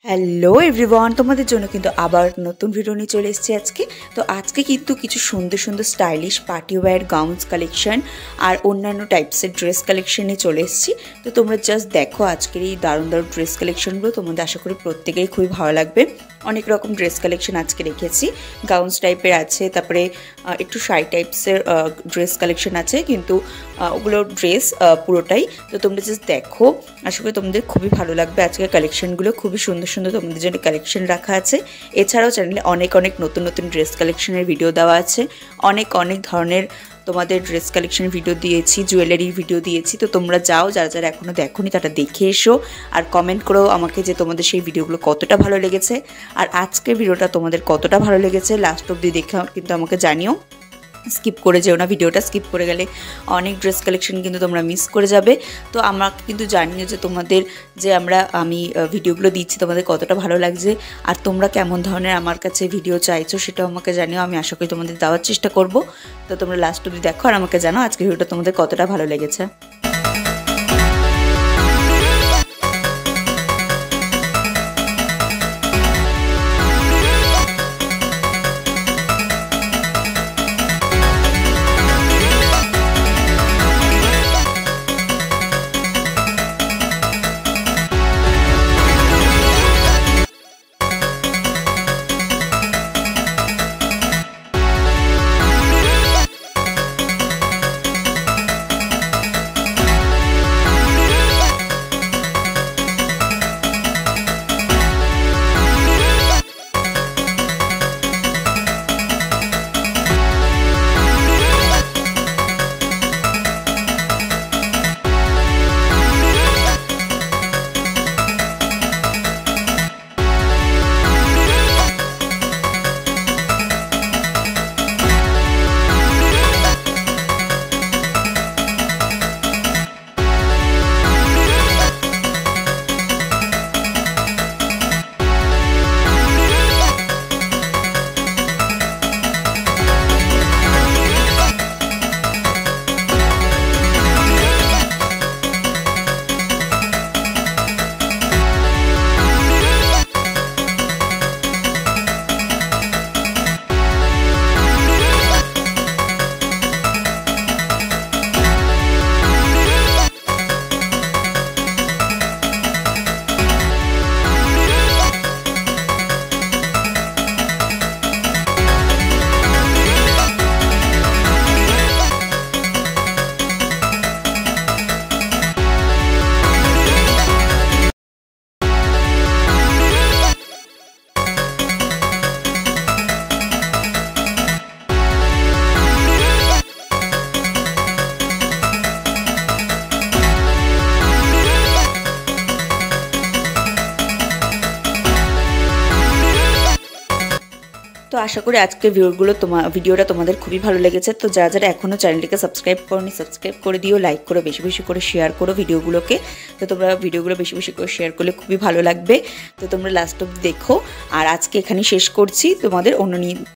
Hello everyone, তোমাদের জন্য কিন্তু আবার নতুন ভিডিও নিয়ে চলে এসেছি আজকে। তো আজকে কিন্তু কিছু সুন্দর সুন্দর stylish party wear gowns collection আর অন্যান্য টাইপসের ড্রেস কালেকশন নিয়ে চলে এসেছি। তো তোমরা জাস্ট দেখো আজকের এই দারুণ দারুণ ড্রেস কালেকশনগুলো, তোমাদের আশা করি প্রত্যেকেরই খুবই ভালো লাগবে। অনেক রকম ড্রেস কালেকশন আজকে রেখেছি, গাউন্স টাইপের আছে, তারপরে একটু শাড়ি টাইপসের ড্রেস কালেকশন আছে, কিন্তু ওগুলো ড্রেস পুরোটাই। তো তোমরা জাস্ট দেখো, আশা করি তোমাদের খুবই ভালো লাগবে। আজকের কালেকশনগুলো খুবই সুন্দর সুন্দর তোমাদের জন্য কালেকশন রাখা আছে। এছাড়াও চ্যানেলে অনেক অনেক নতুন নতুন ড্রেস কালেকশনের ভিডিও দেওয়া আছে, অনেক অনেক ধরনের তোমাদের ড্রেস কালেকশনের ভিডিও দিয়েছি, জুয়েলারির ভিডিও দিয়েছি। তো তোমরা যাও, যারা যারা এখনও দেখোনি তারা দেখে এসো, আর কমেন্ট করো আমাকে যে তোমাদের সেই ভিডিওগুলো কতটা ভালো লেগেছে, আর আজকের ভিডিওটা তোমাদের কতটা ভালো লেগেছে। লাস্ট অবধি দেখে কিন্তু আমাকে জানিও, স্কিপ করে যেও না। ভিডিওটা স্কিপ করে গেলে অনেক ড্রেস কালেকশন কিন্তু তোমরা মিস করে যাবে। তো আমাকে কিন্তু জানিও যে তোমাদের যে আমি ভিডিওগুলো দিচ্ছি তোমাদের কতটা ভালো লাগছে, আর তোমরা কেমন ধরনের আমার কাছে ভিডিও চাইছো সেটাও আমাকে জানিও। আমি আশা করি তোমাদের দেওয়ার চেষ্টা করব। তো তোমরা লাস্ট অবধি দেখো আর আমাকে জানাও আজকের ভিডিওটা তোমাদের কতটা ভালো লেগেছে। তো আশা করি আজকের ভিডিওটা তোমাদের খুবই ভালো লেগেছে। তো যারা যারা এখনও চ্যানেলটিকে সাবস্ক্রাইব করোনি সাবস্ক্রাইব করে দিও, লাইক করো, বেশি বেশি করে শেয়ার করো ভিডিওগুলোকে। তো তোমরা ভিডিওগুলো বেশি বেশি করে শেয়ার করলে খুবই ভালো লাগবে। তো তোমরা লাস্ট অবধি দেখো, আর আজকে এখানেই শেষ করছি। তোমাদের অন্য